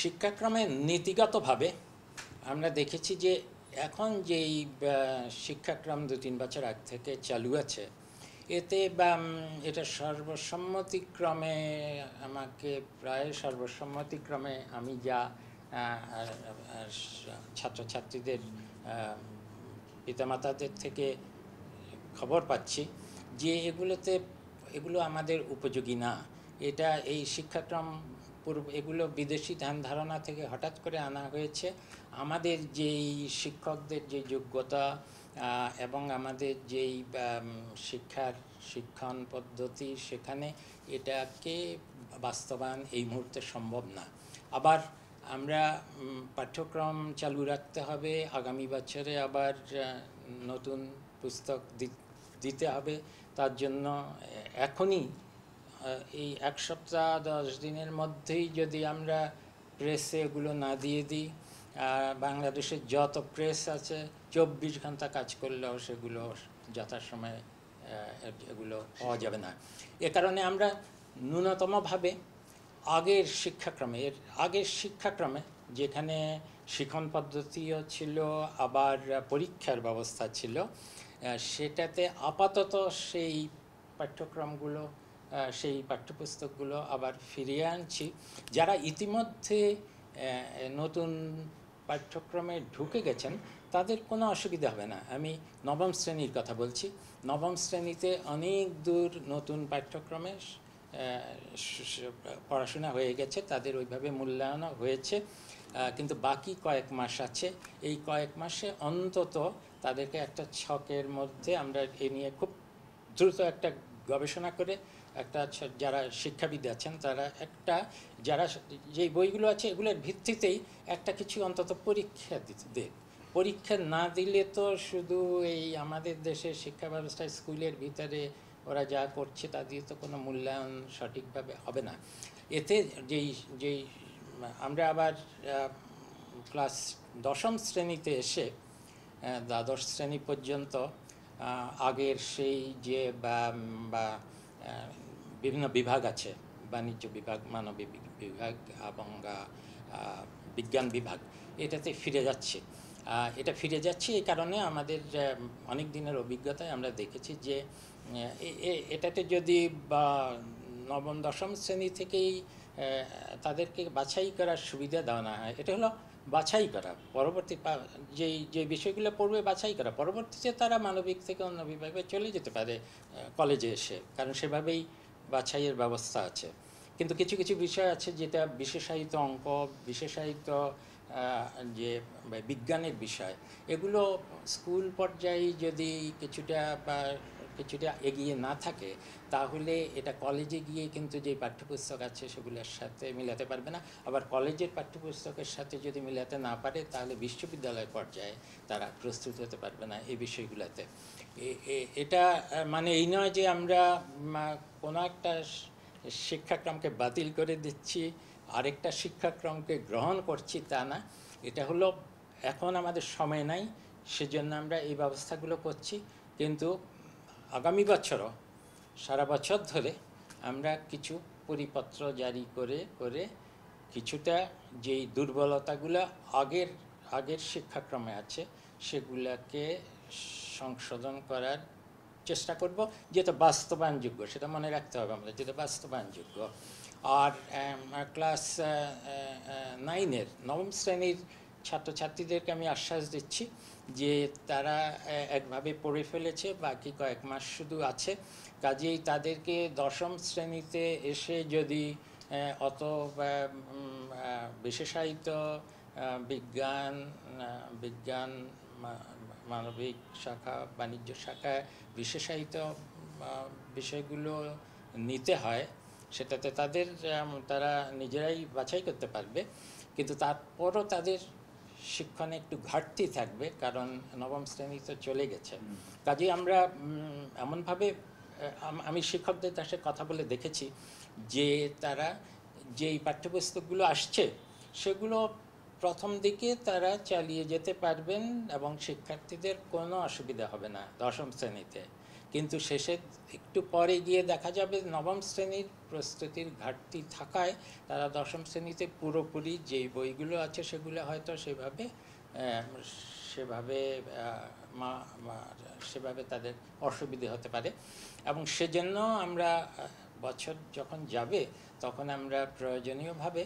শিক্ষাক্রমে নীতিগতভাবে আমরা দেখেছি যে এখন যেই শিক্ষাক্রম ২-৩ বছর আগ থেকে চালু আছে, এতে এটা সর্বসম্মতিক্রমে আমাকে প্রায় সর্বসম্মতিক্রমে আমি যা ছাত্রছাত্রীদের পিতামাতাদের থেকে খবর পাচ্ছি যে এগুলো আমাদের উপযোগী না। এটা এই শিক্ষাক্রম এগুলো বিদেশি ধ্যান ধারণা থেকে হঠাৎ করে আনা হয়েছে। আমাদের যেই শিক্ষকদের যে যোগ্যতা এবং আমাদের যেই শিক্ষণ পদ্ধতি, সেখানে এটাকে বাস্তবায়ন এই মুহূর্তে সম্ভব না। আবার আমরা পাঠ্যক্রম চালু রাখতে হবে, আগামী বছরে আবার নতুন পুস্তক দিতে হবে। তার জন্য এখনই এই ১ সপ্তাহ ১০ দিনের মধ্যেই যদি আমরা প্রেসে এগুলো না দিয়ে দিই, বাংলাদেশের যত প্রেস আছে ২৪ ঘন্টা কাজ করলেও সেগুলো যথাসময়ে এগুলো পাওয়া যাবে না। এ কারণে আমরা ন্যূনতমভাবে আগের শিক্ষাক্রমে যেখানে শিক্ষণ পদ্ধতিও ছিল, আবার পরীক্ষার ব্যবস্থা ছিল, সেটাতে আপাতত সেই পাঠ্যক্রমগুলো, সেই পাঠ্যপুস্তকগুলো আবার ফিরিয়ে আনছি। যারা ইতিমধ্যে নতুন পাঠ্যক্রমে ঢুকে গেছেন তাদের কোনো অসুবিধা হবে না। আমি নবম শ্রেণীর কথা বলছি। নবম শ্রেণীতে অনেক দূর নতুন পাঠ্যক্রমে পড়াশোনা হয়ে গেছে, তাদের ওইভাবে মূল্যায়নও হয়েছে। কিন্তু বাকি কয়েক মাস আছে। এই কয়েক মাসে অন্তত তাদেরকে একটা ছকের মধ্যে আমরা এ নিয়ে খুব দ্রুত একটা গবেষণা করে একটা, যারা শিক্ষাবিদ আছেন তারা যারা যেই বইগুলো আছে এগুলোর ভিত্তিতেই একটা কিছু অন্তত পরীক্ষা দেয়। পরীক্ষা না দিলে তো শুধু এই আমাদের দেশের শিক্ষা ব্যবস্থায় স্কুলের ভিতরে ওরা যা করছে তা দিয়ে তো কোনো মূল্যায়ন সঠিকভাবে হবে না। এতে যেই আমরা আবার ক্লাস ১০ম শ্রেণীতে এসে দ্বাদশ শ্রেণী পর্যন্ত আগের সেই যে বা বিভিন্ন বিভাগ আছে, বাণিজ্য বিভাগ, মানবিক বিভাগ এবং বিজ্ঞান বিভাগ, এটাতে ফিরে যাচ্ছে। এটা ফিরে যাচ্ছে এই কারণে আমাদের অনেক দিনের অভিজ্ঞতায় আমরা দেখেছি যে এটাতে যদি বা নবম দশম শ্রেণী থেকেই তাদেরকে বাছাই করার সুবিধা দেওয়া না হয়, এটা হলো বাছাই করা, পরবর্তী যে বিষয়গুলো পড়বে বাছাই করা, পরবর্তীতে তারা মানবিক থেকে অন্য বিভাগে চলে যেতে পারে কলেজে এসে, কারণ সেভাবেই বাছাইয়ের ব্যবস্থা আছে। কিন্তু কিছু কিছু বিষয় আছে যেটা বিশেষায়িত অঙ্ক, বিশেষায়িত যে বিজ্ঞানের বিষয়, এগুলো স্কুল পর্যায়ে যদি কিছুটা এগিয়ে না থাকে তাহলে এটা কলেজে গিয়ে কিন্তু যে পাঠ্যপুস্তক আছে সেগুলোর সাথে মিলাতে পারবে না। আবার কলেজের পাঠ্যপুস্তকের সাথে যদি মিলাতে না পারে তাহলে বিশ্ববিদ্যালয় পর্যায়ে তারা প্রস্তুত হতে পারবে না এই বিষয়গুলোতে। এটা মানে এই নয় যে আমরা কোনো একটা শিক্ষাক্রমকে বাতিল করে দিচ্ছি, আরেকটা শিক্ষাক্রমকে গ্রহণ করছি, তা না। এটা হলো এখন আমাদের সময় নাই, সেজন্য আমরা এই ব্যবস্থাগুলো করছি। কিন্তু আগামী বছরও সারা বছর ধরে আমরা কিছু পরিপত্র জারি করে কিছুটা যেই দুর্বলতাগুলো আগের শিক্ষাক্রমে আছে সেগুলোকে সংশোধন করার চেষ্টা করব, যেটা বাস্তবায়নযোগ্য, সেটা মনে রাখতে হবে আমাদের, যেটা বাস্তবায়নযোগ্য। আর ক্লাস 9-এর নবম শ্রেণীর ছাত্রছাত্রীদেরকে আমি আশ্বাস দিচ্ছি যে তারা একভাবে পড়ে ফেলেছে, বাকি কয়েক মাস শুধু আছে। কাজেই তাদেরকে দশম শ্রেণীতে এসে যদি অত বিশেষায়িত বিজ্ঞান, মানবিক শাখা, বাণিজ্য শাখায় বিশেষায়িত বিষয়গুলো নিতে হয়, সেটাতে তারা নিজেরাই বাছাই করতে পারবে। কিন্তু তারপরও তাদের শিক্ষণে একটু ঘাটতি থাকবে, কারণ নবম শ্রেণী তো চলে গেছে। কাজেই আমরা এমনভাবে, আমি শিক্ষকদের কাছে কথা বলে দেখেছি যে তারা যেই পাঠ্যপুস্তকগুলো আসছে সেগুলো প্রথম দিকে তারা চালিয়ে যেতে পারবেন এবং শিক্ষার্থীদের কোনো অসুবিধা হবে না দশম শ্রেণীতে। কিন্তু শেষে একটু পরে গিয়ে দেখা যাবে নবম শ্রেণীর প্রস্তুতির ঘাটতি থাকায় তারা দশম শ্রেণীতে পুরোপুরি যেই বইগুলো আছে সেগুলো হয়তো সেভাবে সেভাবে সেভাবে তাদের অসুবিধে হতে পারে। এবং সেজন্য আমরা বছর যখন যাবে তখন আমরা প্রয়োজনীয়ভাবে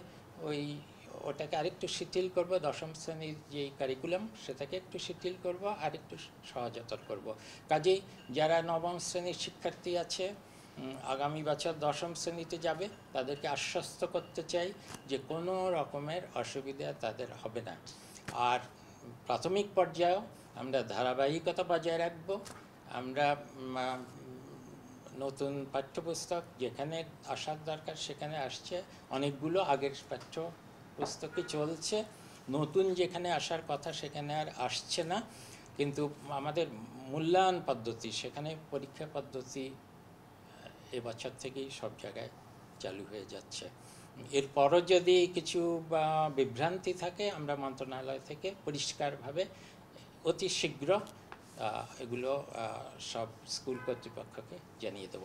ওটাকে আরেকটু শিথিল করব, দশম শ্রেণীর যেই কারিকুলাম সেটাকে একটু শিথিল করব, আরেকটু সহজতর করব। কাজেই যারা নবম শ্রেণীর শিক্ষার্থী আছে আগামী বছর দশম শ্রেণীতে যাবে তাদেরকে আশ্বস্ত করতে চাই যে কোনো রকমের অসুবিধা তাদের হবে না। আর প্রাথমিক পর্যায়েও আমরা ধারাবাহিকতা বজায় রাখব। আমরা নতুন পাঠ্যপুস্তক যেখানে আসার দরকার সেখানে আসছে, অনেকগুলো আগের পাঠ্যপুস্তকই চলছে, নতুন যেখানে আসার কথা সেখানে আর আসছে না। কিন্তু আমাদের মূল্যায়ন পদ্ধতি, সেখানে পরীক্ষা পদ্ধতি এবছর থেকেই সব জায়গায় চালু হয়ে যাচ্ছে। এরপরও যদি কিছু বিভ্রান্তি থাকে আমরা মন্ত্রণালয় থেকে পরিষ্কারভাবে অতি শীঘ্র এগুলো সব স্কুল কর্তৃপক্ষকে জানিয়ে দেব।